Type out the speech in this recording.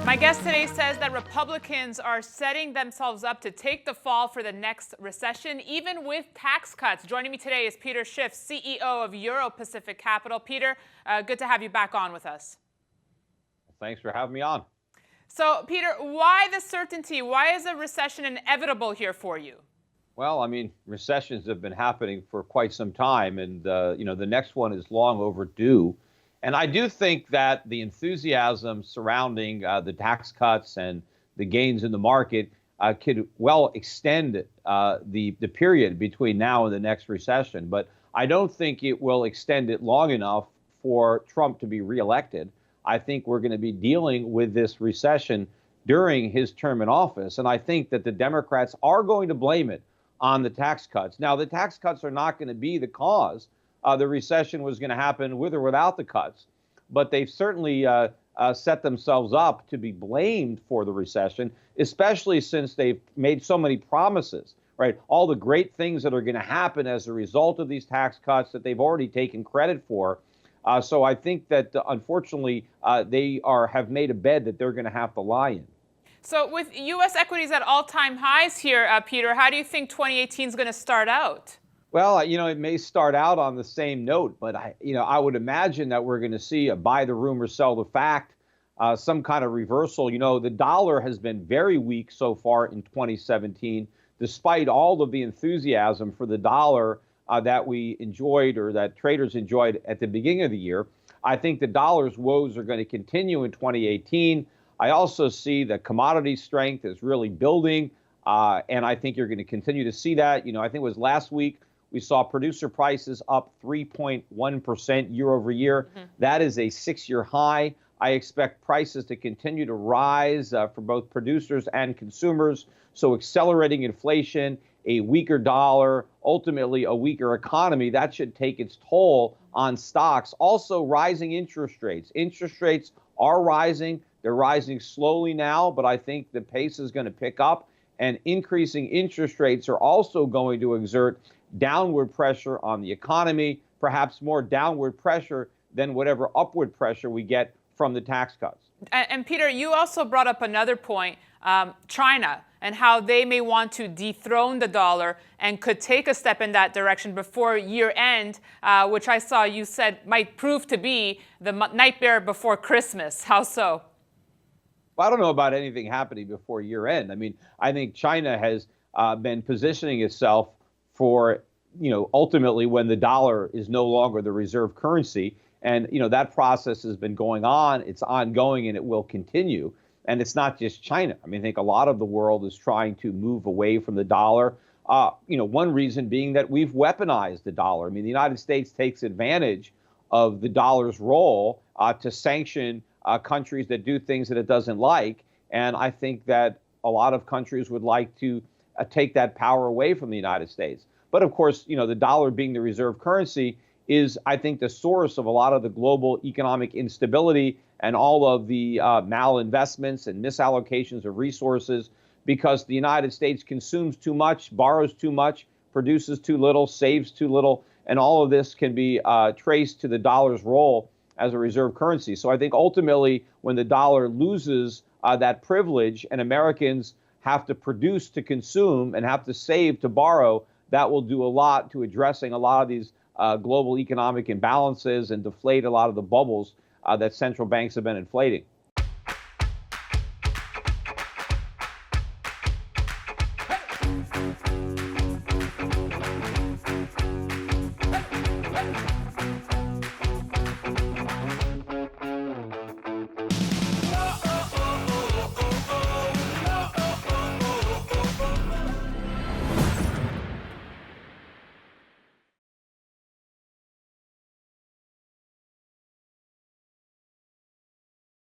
My guest today says that Republicans are setting themselves up to take the fall for the next recession, even with tax cuts. Joining me today is Peter Schiff, CEO of Euro Pacific Capital. Peter, good to have you back on with us. Thanks for having me on. So, Peter, why the certainty? Why is a recession inevitable here for you? Well, I mean, recessions have been happening for quite some time, and the next one is long overdue. And I do think that the enthusiasm surrounding the tax cuts and the gains in the market could well extend the period between now and the next recession. But I don't think it will extend it long enough for Trump to be reelected. I think we're going to be dealing with this recession during his term in office. And I think that the Democrats are going to blame it on the tax cuts. Now, the tax cuts are not going to be the cause. The recession was going to happen with or without the cuts. But they've certainly set themselves up to be blamed for the recession, especially since they've made so many promises, right? All the great things that are going to happen as a result of these tax cuts that they've already taken credit for. So I think that, unfortunately, they have made a bed that they're going to have to lie in. So with U.S. equities at all-time highs here, Peter, how do you think 2018 is going to start out? Well, it may start out on the same note, but I would imagine that we're going to see a buy the rumor, sell the fact, some kind of reversal. The dollar has been very weak so far in 2017, despite all of the enthusiasm for the dollar that we enjoyed or that traders enjoyed at the beginning of the year. I think the dollar's woes are going to continue in 2018. I also see that commodity strength is really building, and I think you're going to continue to see that. I think it was last week we saw producer prices up 3.1% year over year. That is a 6-year high. I expect prices to continue to rise for both producers and consumers. So accelerating inflation, a weaker dollar, ultimately a weaker economy, that should take its toll on stocks. Also, rising interest rates. Interest rates are rising. They're rising slowly now, but I think the pace is going to pick up. And increasing interest rates are also going to exert downward pressure on the economy, perhaps more downward pressure than whatever upward pressure we get from the tax cuts. And Peter, you also brought up another point, China, and how they may want to dethrone the dollar and could take a step in that direction before year end, which I saw you said might prove to be the nightmare before Christmas. How so? Well, I don't know about anything happening before year end. I mean, I think China has been positioning itself for, ultimately when the dollar is no longer the reserve currency. And, that process has been going on. It's ongoing and it will continue. And it's not just China. I mean, I think a lot of the world is trying to move away from the dollar. One reason being that we've weaponized the dollar. I mean, the United States takes advantage of the dollar's role to sanction countries that do things that it doesn't like. And I think that a lot of countries would like to take that power away from the United States. But of course, the dollar being the reserve currency is, I think, the source of a lot of the global economic instability and all of the malinvestments and misallocations of resources, because the United States consumes too much, borrows too much, produces too little, saves too little, and all of this can be traced to the dollar's role as a reserve currency. So I think ultimately when the dollar loses that privilege and Americans have to produce to consume and have to save to borrow, that will do a lot to addressing a lot of these global economic imbalances and deflate a lot of the bubbles that central banks have been inflating.